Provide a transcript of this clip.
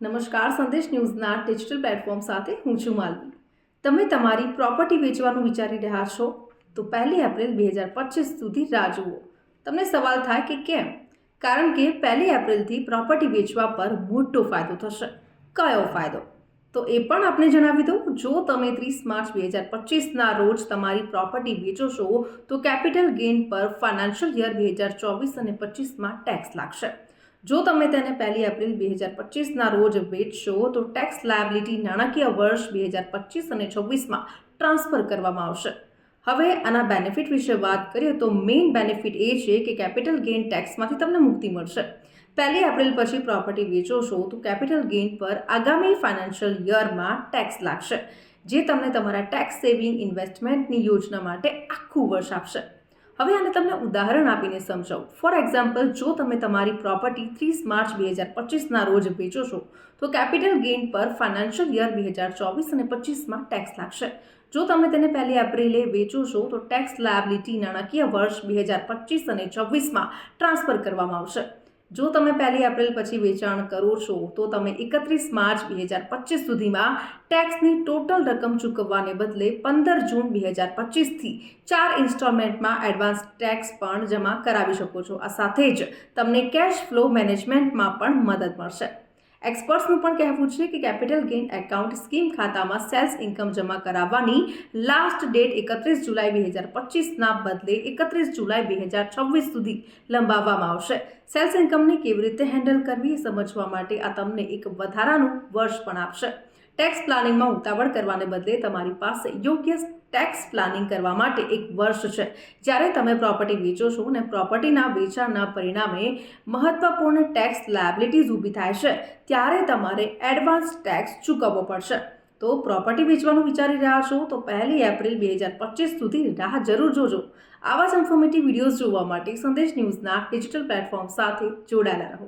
નમસ્કાર, સંદેશ ન્યૂઝના digital platform સાથે હું છું માલવી. તમે તમારી પ્રોપર્ટી વેચવાનું વિચારી રહ્યા છો તો 1 એપ્રિલ 2025 સુધી રાહ જુઓ. તમને સવાલ થાય કે કેમ? કારણ કે 1 એપ્રિલથી પ્રોપર્ટી વેચવા પર મોટો ફાયદો થશે. કયો ફાયદો? તો એ પણ આપણે જણાવી દઉં. જો તમે 30 માર્ચ 2025ના રોજ તમારી પ્રોપર્ટી વેચો છો તો કેપિટલ ગેઇન પર ફાઇનાન્શિયલ યર 2024 અને 25માં ટેક્સ લાગશે. જો તમે તેને 1 એપ્રિલ 2025ના રોજ વેચશો તો ટેક્સ લાયબિલિટી નાણાકીય વર્ષ 2025 અને 26માં ટ્રાન્સફર કરવામાં આવશે. હવે આના બેનિફિટ વિશે વાત કરીએ તો મેઇન બેનિફિટ એ છે કે કેપિટલ ગેઇન ટેક્સમાંથી તમને મુક્તિ મળશે. 1 એપ્રિલ પછી પ્રોપર્ટી વેચો છો તો કેપિટલ ગેઇન પર આગામી ફાઇનાન્શિયલ યરમાં ટેક્સ લાગશે, જે તમને તમારા ટેક્સ સેવિંગ ઇન્વેસ્ટમેન્ટની યોજના માટે આખું વર્ષ આપશે. હવે આને તમને ઉદાહરણ આપીને સમજાવું. ફોર એક્ઝામ્પલ, જો તમે તમારી પ્રોપર્ટી 30 માર્ચ 2025ના રોજ વેચો છો તો કેપિટલ ગેઇન પર ફાઇનાન્શિયલ યર 2024 અને 25માં ટેક્સ લાગશે. જો તમે તેને 1 એપ્રિલે વેચો છો તો ટેક્સ લાયબિલિટી નાણાકીય વર્ષ 2025 અને 26માં ટ્રાન્સફર કરવામાં આવશે. જો તમે 1 એપ્રિલ પછી વેચાણ કરો છો તો તમે 31 માર્ચ 2025 સુધીમાં ટેક્સની ટોટલ રકમ ચૂકવવાને બદલે 15 જૂન 2025થી 4 ઇન્સ્ટોલમેન્ટમાં એડવાન્સ ટેક્સ પણ જમા કરાવી શકો છો. આ સાથે જ તમને કેશ ફ્લો મેનેજમેન્ટમાં પણ મદદ મળશે. એક્સપર્ટ્સનું પણ કહેવું છે કે કેપિટલ ગેઇન એકાઉન્ટ સ્કીમ ખાતામાં સેલ્સ ઇન્કમ જમા કરાવવાની લાસ્ટ ડેટ 31 જુલાઈ 2025ના બદલે 31 જુલાઈ 2026 સુધી લંબાવવામાં આવશે. સેલ્સ ઇન્કમને કેવી રીતે હેન્ડલ કરવી એ સમજવા માટે આ તમને એક વધારાનું વર્ષ પણ આપશે. ટેક્સ પ્લાનિંગમાં ઉતાવળ કરવાને બદલે તમારી પાસે યોગ્ય ટેક્સ પ્લાનિંગ કરવા માટે એક વર્ષ છે. જ્યારે તમે પ્રોપર્ટી વેચો છો અને પ્રોપર્ટીના વેચાણના પરિણામે મહત્વપૂર્ણ ટેક્સ લાયબિલિટીઝ ઊભી થાય છે, ત્યારે તમારે એડવાન્સ ટેક્સ ચૂકવવો પડશે. તો પ્રોપર્ટી વેચવાનું વિચારી રહ્યા છો તો 1 એપ્રિલ 2025 સુધી રાહ જરૂર જોજો. આવા જ ઇન્ફોર્મેટિવ વિડીયોઝ જોવા માટે સંદેશ ન્યૂઝના ડિજિટલ પ્લેટફોર્મ સાથે જોડાયેલા રહો.